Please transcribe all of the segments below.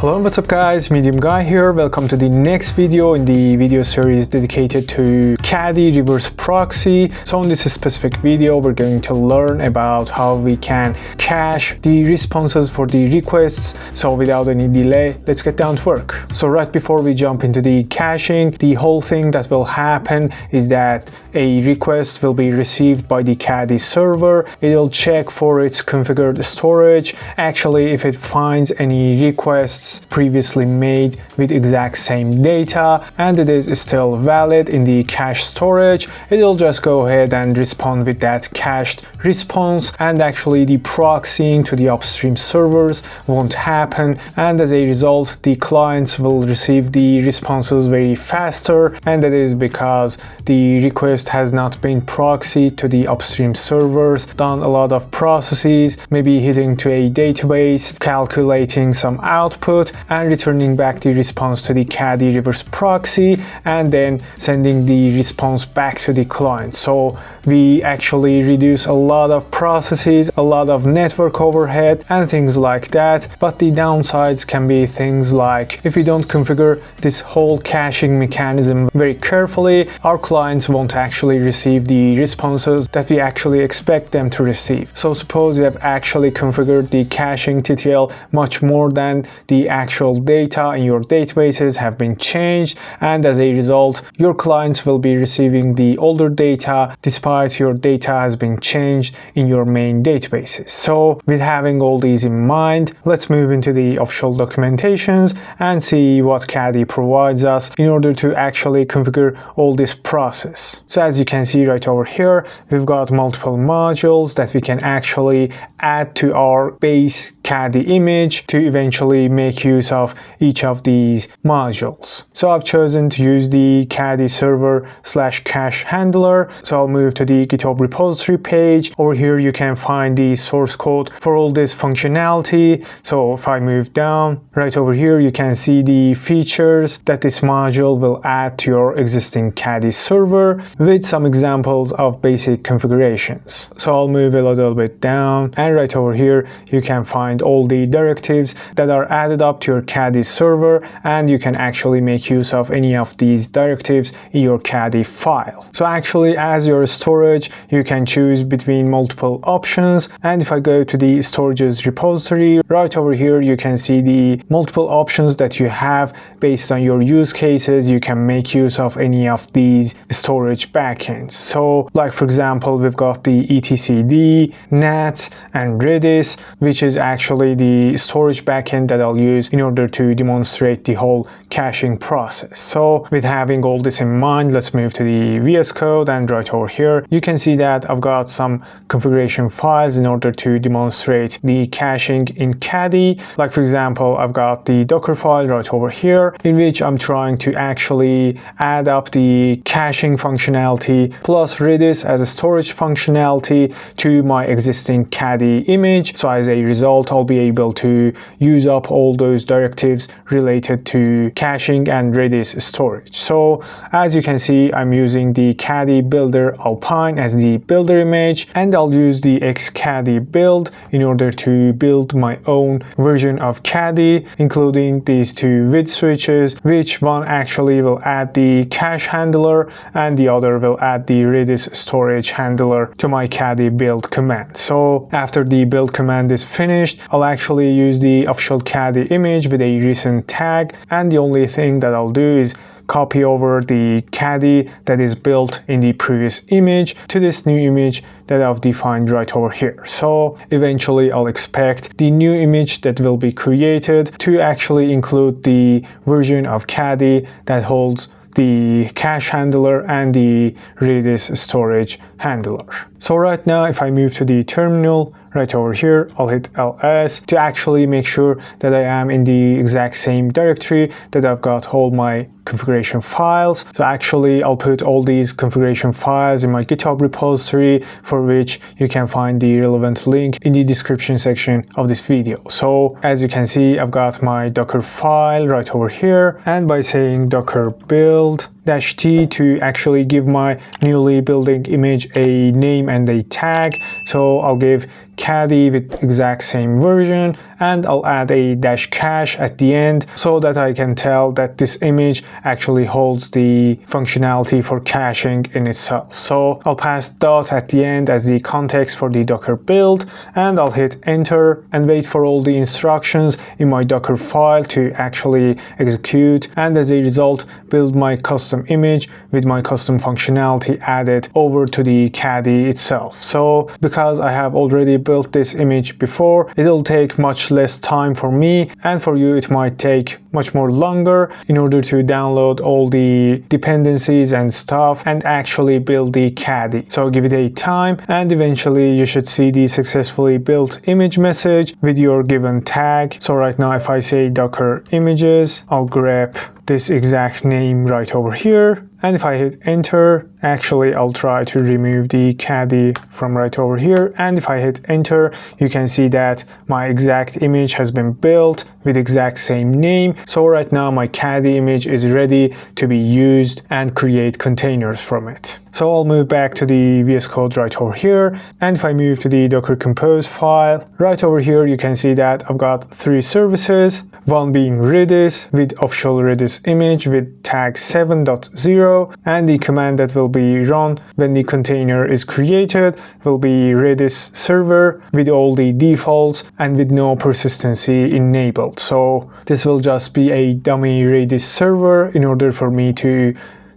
Hello, what's up guys, Medium Guy here. Welcome to the next video in the video series dedicated to Caddy reverse proxy. So in this specific video, we're going to learn about how we can cache the responses for the requests. So without any delay, let's get down to work. So right before we jump into the caching, the whole thing that will happen is that a request will be received by the Caddy server. It'll check for its configured storage. Actually, if it finds any requests previously made with exact same data and it is still valid in the cache storage, it'll just go ahead and respond with that cached response, and actually the proxying to the upstream servers won't happen, and as a result the clients will receive the responses very faster, and that is because the request has not been proxied to the upstream servers, done a lot of processes, maybe hitting to a database, calculating some output and returning back the response to the Caddy reverse proxy, and then sending the response back to the client. So we actually reduce a lot of processes, a lot of network overhead and things like that. But the downsides can be things like, if we don't configure this whole caching mechanism very carefully, our clients won't actually receive the responses that we actually expect them to receive. So suppose you have actually configured the caching TTL much more than the actual data in your databases have been changed, and as a result your clients will be receiving the older data despite your data has been changed in your main databases. So with having all these in mind, let's move into the official documentations and see what Caddy provides us in order to actually configure all this process. So as you can see right over here, we've got multiple modules that we can actually add to our base Caddy image to eventually make use of each of these modules. So I've chosen to use the Caddy server / cache handler. So I'll move to the GitHub repository page. Over here you can find the source code for all this functionality. So if I move down, right over here you can see the features that this module will add to your existing Caddy server with some examples of basic configurations. So I'll move a little bit down, and right over here you can find all the directives that are added up to your Caddy server, and you can actually make use of any of these directives in your Caddy file. So actually, as your storage, you can choose between multiple options, and if I go to the storages repository, right over here you can see the multiple options that you have based on your use cases. You can make use of any of these storage backends. So like for example, we've got the etcd, nats and redis, which is actually the storage backend that I'll use in order to demonstrate the whole caching process. So with having all this in mind, let's move to the VS Code, and right over here you can see that I've got some configuration files in order to demonstrate the caching in Caddy. Like for example, I've got the Docker file right over here in which I'm trying to actually add up the caching functionality plus Redis as a storage functionality to my existing Caddy image. So as a result, I'll be able to use up all those directives related to caching and Redis storage. So as you can see, I'm using the Caddy builder Alpine as the builder image, and I'll use the xcaddy build in order to build my own version of Caddy, including these two with switches, which one actually will add the cache handler and the other will add the Redis storage handler to my Caddy build command. So after the build command is finished, I'll actually use the official Caddy image with a recent tag, and the only thing that I'll do is copy over the Caddy that is built in the previous image to this new image that I've defined right over here. So eventually I'll expect the new image that will be created to actually include the version of Caddy that holds the cache handler and the Redis storage handler. So right now, if I move to the terminal, right over here, I'll hit ls to actually make sure that I am in the exact same directory that I've got all my configuration files. So actually, I'll put all these configuration files in my GitHub repository, for which you can find the relevant link in the description section of this video. So as you can see, I've got my Docker file right over here, and by saying docker build -t to actually give my newly building image a name and a tag. So I'll give Caddy with exact same version, and I'll add a -cache at the end so that I can tell that this image actually holds the functionality for caching in itself. So I'll pass dot at the end as the context for the Docker build, and I'll hit enter and wait for all the instructions in my Docker file to actually execute, and as a result build my custom image with my custom functionality added over to the Caddy itself. So because I have already built this image before, it'll take much less time for me, and for you it might take much more longer in order to download all the dependencies and stuff and actually build the Caddy. So give it a time, and eventually you should see the successfully built image message with your given tag. So right now if I say Docker images, I'll grab this exact name right over here, and if I hit enter, actually I'll try to remove the Caddy from right over here, and if I hit enter, you can see that my exact image has been built with exact same name. So right now my Caddy image is ready to be used and create containers from it. So I'll move back to the VS Code right over here, and if I move to the Docker Compose file, right over here you can see that I've got 3 services, one being Redis with official Redis image with tag 7.0, and the command that will be run when the container is created will be Redis server with all the defaults and with no persistency enabled. So this will just be a dummy Redis server in order for me to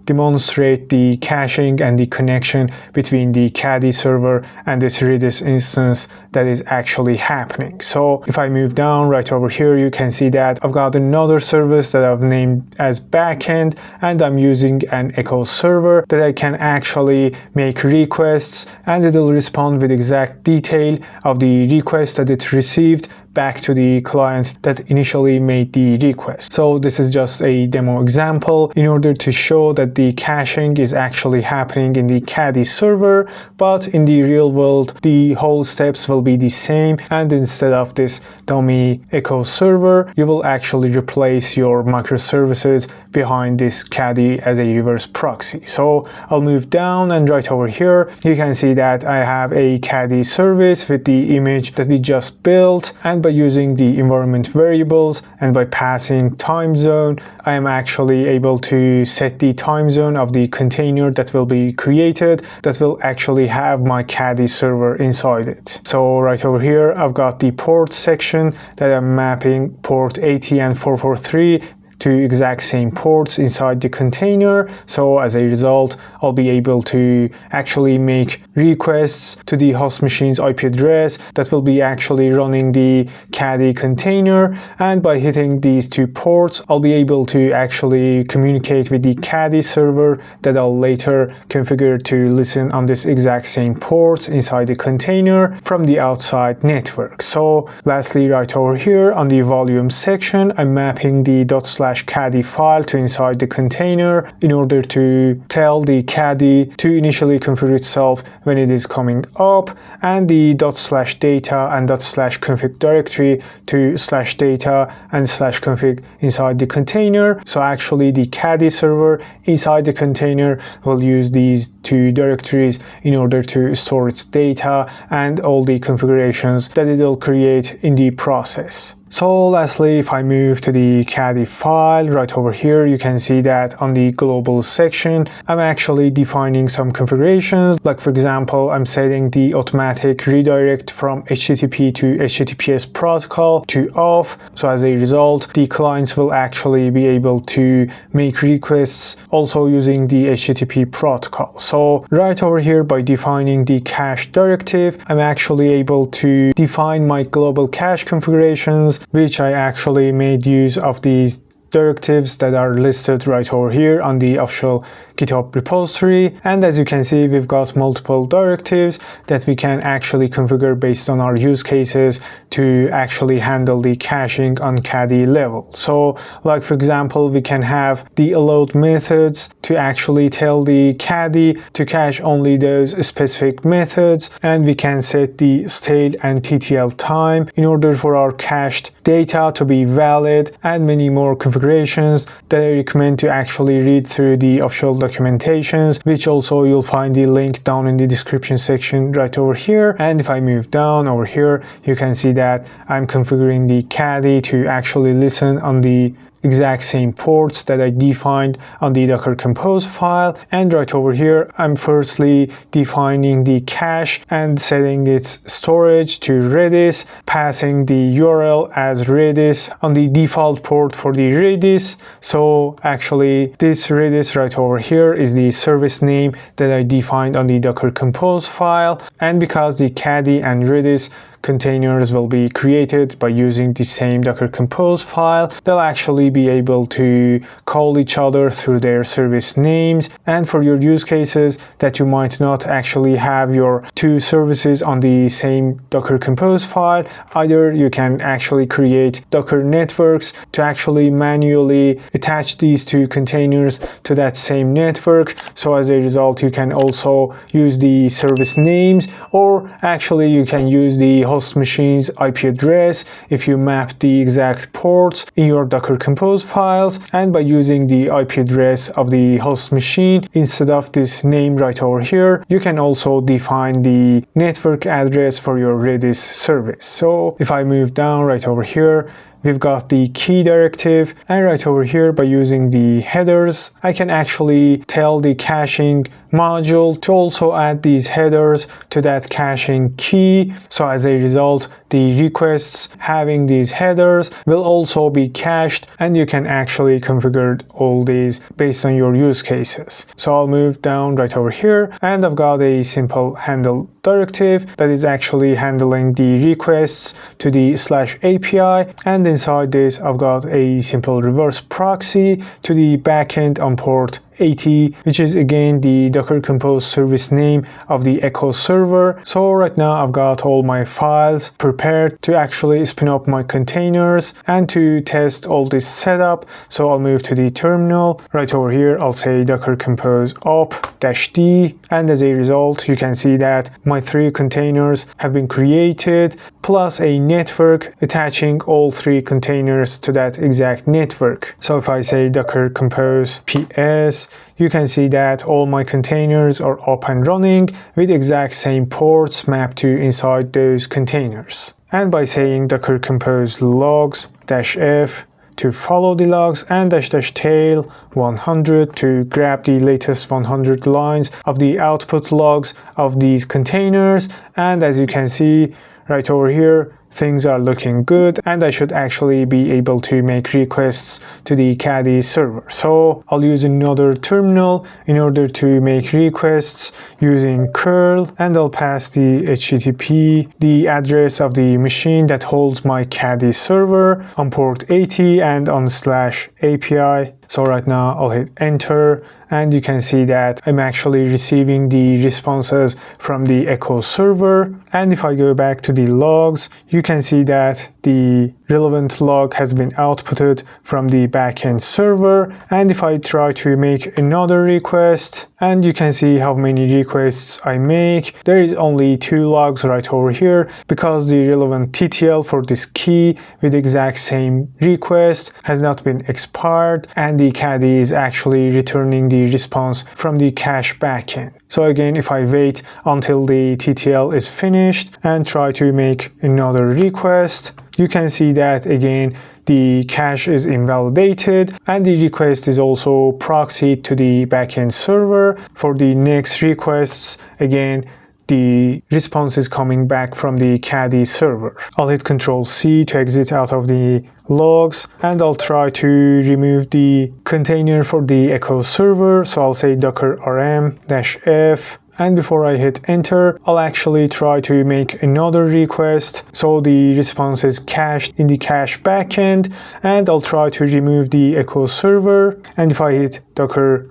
demonstrate the caching and the connection between the Caddy server and this Redis instance that is actually happening. So if I move down right over here, you can see that I've got another service that I've named as backend, and I'm using an echo server that I can actually make requests, and it'll respond with exact detail of the request that it received back to the client that initially made the request. So this is just a demo example in order to show that the caching is actually happening in the Caddy server, but in the real world the whole steps will be the same, and instead of this dummy echo server, you will actually replace your microservices behind this Caddy as a reverse proxy. So I'll move down, and right over here you can see that I have a Caddy service with the image that we just built, and by using the environment variables and by passing time zone, I am actually able to set the time zone of the container that will be created that will actually have my Caddy server inside it. So right over here I've got the port section that I'm mapping port 80 and 443 to exact same ports inside the container. So as a result, I'll be able to actually make requests to the host machine's IP address that will be actually running the Caddy container, and by hitting these 2 ports, I'll be able to actually communicate with the Caddy server that I'll later configure to listen on this exact same ports inside the container from the outside network. So lastly, right over here on the volume section, I'm mapping the ./caddy file to inside the container in order to tell the Caddy to initially configure itself when it is coming up, and the ./data and ./config directory to /data and /config inside the container. So actually the Caddy server inside the container will use these 2 directories in order to store its data and all the configurations that it will create in the process. So lastly, if I move to the Caddy file, right over here, you can see that on the global section, I'm actually defining some configurations. Like for example, I'm setting the automatic redirect from HTTP to HTTPS protocol to off. So as a result, the clients will actually be able to make requests also using the HTTP protocol. So right over here, by defining the cache directive, I'm actually able to define my global cache configurations, which I actually made use of these directives that are listed right over here on the official GitHub repository. And as you can see, we've got multiple directives that we can actually configure based on our use cases to actually handle the caching on Caddy level. So like for example, we can have the allowed methods to actually tell the Caddy to cache only those specific methods, and we can set the stale and TTL time in order for our cached data to be valid, and many more configurations that I recommend to actually read through the official documentations, which also you'll find the link down in the description section right over here. And if I move down over here, you can see that I'm configuring the Caddy to actually listen on the exact same ports that I defined on the Docker Compose file. And right over here, I'm firstly defining the cache and setting its storage to Redis, passing the URL as Redis on the default port for the Redis. So actually this Redis right over here is the service name that I defined on the Docker Compose file. And because the Caddy and Redis containers will be created by using the same Docker Compose file, they'll actually be able to call each other through their service names. And for your use cases that you might not actually have your two services on the same Docker Compose file, either you can actually create Docker networks to actually manually attach these two containers to that same network. So as a result, you can also use the service names, or actually you can use the host machine's IP address if you map the exact ports in your Docker Compose files, and by using the IP address of the host machine instead of this name right over here, you can also define the network address for your Redis service. So if I move down right over here, we've got the key directive, and right over here by using the headers, I can actually tell the caching module to also add these headers to that caching key. So as a result, the requests having these headers will also be cached, and you can actually configure all these based on your use cases. So I'll move down right over here, and I've got a simple handle directive that is actually handling the requests to the /API, and inside this I've got a simple reverse proxy to the backend on port 80, which is again the Docker Compose service name of the Echo server. So right now I've got all my files prepared to actually spin up my containers and to test all this setup. So I'll move to the terminal. Right over here, I'll say Docker Compose op-d, and as a result, you can see that my 3 containers have been created, plus a network attaching all 3 containers to that exact network. So if I say Docker Compose ps, you can see that all my containers are up and running with exact same ports mapped to inside those containers. And by saying Docker Compose logs -f to follow the logs, and --tail 100 to grab the latest 100 lines of the output logs of these containers. And as you can see right over here, things are looking good, and I should actually be able to make requests to the Caddy server. So I'll use another terminal in order to make requests using curl, and I'll pass the HTTP, the address of the machine that holds my Caddy server on port 80 and on /API. So right now I'll hit enter, and you can see that I'm actually receiving the responses from the Echo server. And if I go back to the logs, you can see that the relevant log has been outputted from the backend server. And if I try to make another request, and you can see how many requests I make, there is only 2 logs right over here, because the relevant TTL for this key with exact same request has not been expired, and the Caddy is actually returning the response from the cache backend. So again, if I wait until the TTL is finished and try to make another request, you can see that again the cache is invalidated, and the request is also proxied to the backend server. For the next requests, again, the response is coming back from the Caddy server. I'll hit Ctrl+C to exit out of the logs, and I'll try to remove the container for the Echo server. So I'll say docker rm-f, and before I hit enter, I'll actually try to make another request. So the response is cached in the cache backend, and I'll try to remove the Echo server. And if I hit docker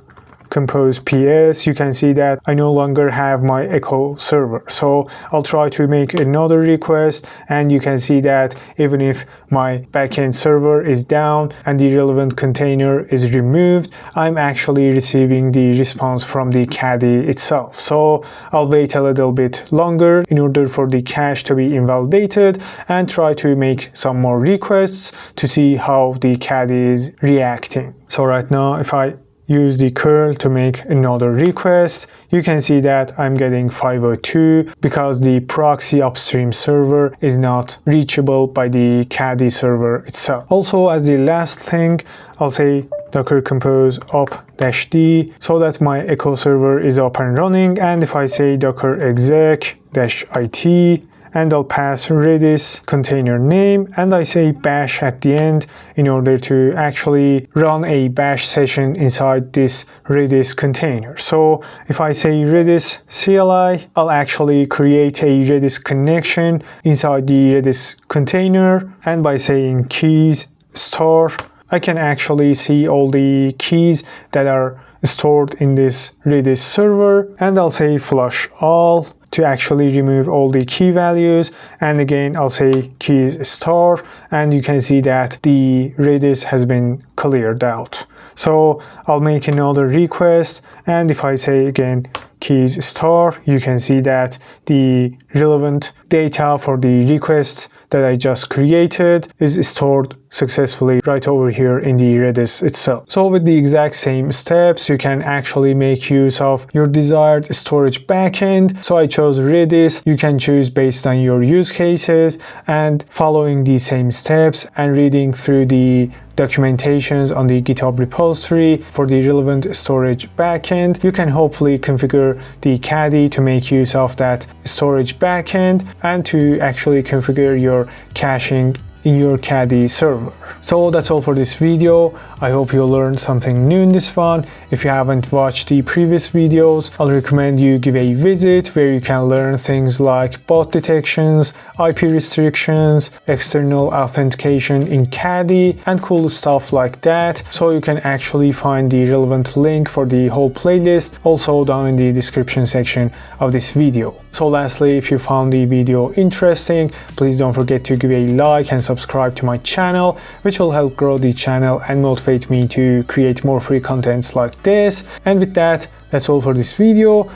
compose PS, you can see that I no longer have my echo server. So I'll try to make another request, and you can see that even if my backend server is down and the relevant container is removed, I'm actually receiving the response from the Caddy itself. So I'll wait a little bit longer in order for the cache to be invalidated and try to make some more requests to see how the Caddy is reacting. So right now, if I use the curl to make another request, you can see that I'm getting 502 because the proxy upstream server is not reachable by the Caddy server itself. Also, as the last thing, I'll say docker compose up-d so that my echo server is up and running, and if I say docker exec-it and I'll pass Redis container name and I say bash at the end in order to actually run a bash session inside this Redis container. So if I say Redis CLI, I'll actually create a Redis connection inside the Redis container, and by saying keys star, I can actually see all the keys that are stored in this Redis server, and I'll say flush all to actually remove all the key values, and again I'll say keys star, and you can see that the Redis has been cleared out. So I'll make another request, and if I say again keys star, you can see that the relevant data for the requests that I just created is stored successfully right over here in the Redis itself. So with the exact same steps, you can actually make use of your desired storage backend. So I chose Redis. You can choose based on your use cases, and following the same steps and reading through the documentations on the GitHub repository for the relevant storage backend, you can hopefully configure the Caddy to make use of that storage backend and to actually configure your caching in your Caddy server. So that's all for this video. I hope you learned something new in this one. If you haven't watched the previous videos, I'll recommend you give a visit where you can learn things like bot detections, IP restrictions, external authentication in Caddy, and cool stuff like that. So you can actually find the relevant link for the whole playlist also down in the description section of this video. So lastly, if you found the video interesting, please don't forget to give a like and subscribe to my channel, which will help grow the channel and motivate me to create more free contents like this. And with that, that's all for this video,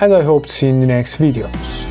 and I hope to see you in the next videos.